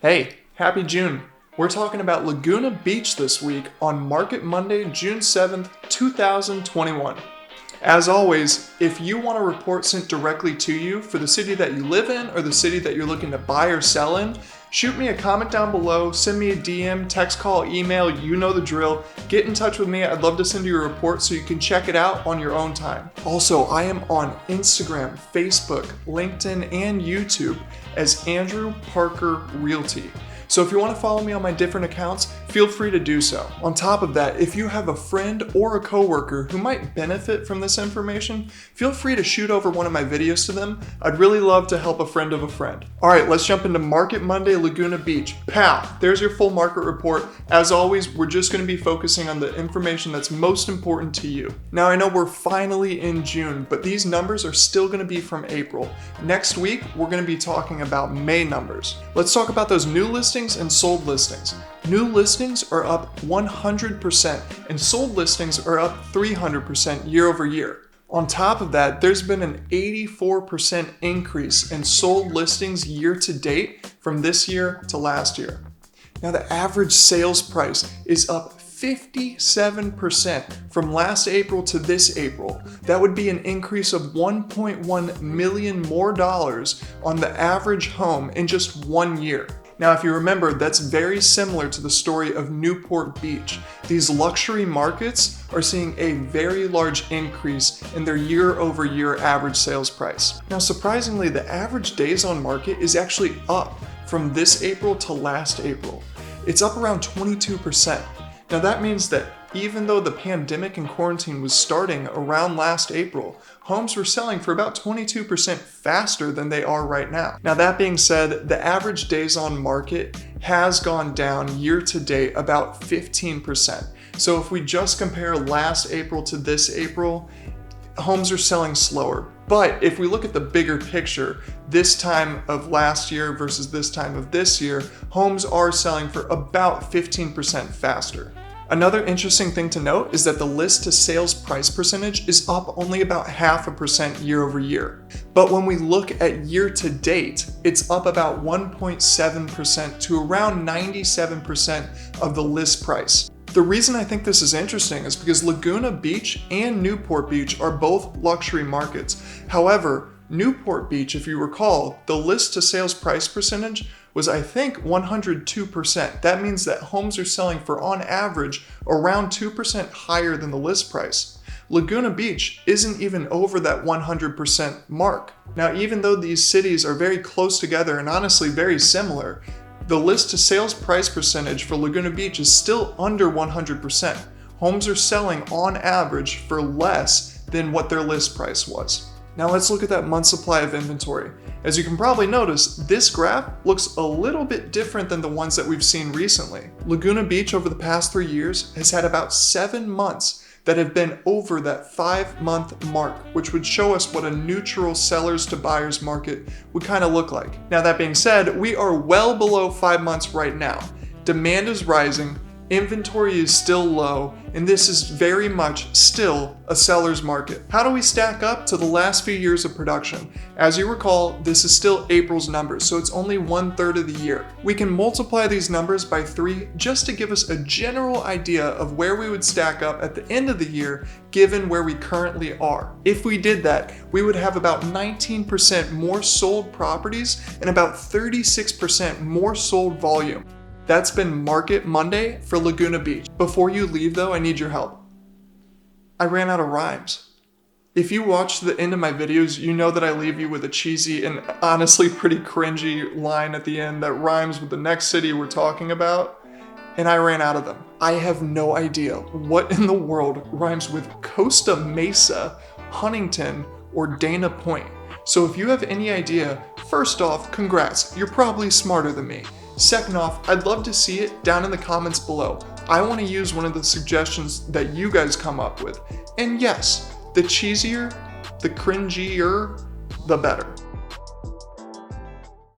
Hey, happy June. We're talking about Laguna Beach this week on Market Monday, June 7th, 2021. As always, if you want a report sent directly to you for the city that you live in or the city that you're looking to buy or sell in, shoot me a comment down below, send me a DM, text, call, email, you know the drill. Get in touch with me. I'd love to send you a report so you can check it out on your own time. Also, I am on Instagram, Facebook, LinkedIn, and YouTube as Andrew Parker Realty. So if you want to follow me on my different accounts, feel free to do so. On top of that, if you have a friend or a coworker who might benefit from this information, feel free to shoot over one of my videos to them. I'd really love to help a friend of a friend. All right, let's jump into Market Monday, Laguna Beach. Pow, there's your full market report. As always, we're just going to be focusing on the information that's most important to you. Now, I know we're finally in June, but these numbers are still going to be from April. Next week, we're going to be talking about May numbers. Let's talk about those new listings and sold listings. New listings are up 100% and sold listings are up 300% year over year. On top of that, there's been an 84% increase in sold listings year to date from this year to last year. Now, the average sales price is up 57% from last April to this April. That would be an increase of $1.1 million more on the average home in just 1 year. Now, if you remember, that's very similar to the story of Newport Beach. These luxury markets are seeing a very large increase in their year-over-year average sales price. Now, surprisingly, the average days on market is actually up from this April to last April. It's up around 22%. Now, that means that even though the pandemic and quarantine was starting around last April, homes were selling for about 22% faster than they are right now. Now, that being said, the average days on market has gone down year to date about 15%. So if we just compare last April to this April, homes are selling slower. But if we look at the bigger picture, this time of last year versus this time of this year, homes are selling for about 15% faster. Another interesting thing to note is that the list to sales price percentage is up only about 0.5% year over year. But when we look at year to date, it's up about 1.7% to around 97% of the list price. The reason I think this is interesting is because Laguna Beach and Newport Beach are both luxury markets. However, Newport Beach, if you recall, the list to sales price percentage was, I think, 102%. That means that homes are selling for, on average, around 2% higher than the list price. Laguna Beach isn't even over that 100% mark. Now, even though these cities are very close together and honestly very similar, the list to sales price percentage for Laguna Beach is still under 100%. Homes are selling on average for less than what their list price was. Now let's look at that month supply of inventory. As you can probably notice, this graph looks a little bit different than the ones that we've seen recently. Laguna Beach over the past 3 years has had about 7 months that have been over that 5-month mark, which would show us what a neutral sellers to buyers market would kind of look like. Now, that being said, we are well below 5 months right now. Demand is rising, inventory is still low, and this is very much still a seller's market. How do we stack up to the last few years of production? As you recall, this is still April's numbers, so it's only 1/3 of the year. We can multiply these numbers by 3 just to give us a general idea of where we would stack up at the end of the year, given where we currently are. If we did that, we would have about 19% more sold properties and about 36% more sold volume. That's been Market Monday for Laguna Beach. Before you leave though, I need your help. I ran out of rhymes. If you watch the end of my videos, you know that I leave you with a cheesy and honestly pretty cringy line at the end that rhymes with the next city we're talking about, and I ran out of them. I have no idea what in the world rhymes with Costa Mesa, Huntington, or Dana Point. So if you have any idea, first off, congrats, you're probably smarter than me. Second off, I'd love to see it down in the comments below. I want to use one of the suggestions that you guys come up with. And yes, the cheesier, the cringier, the better.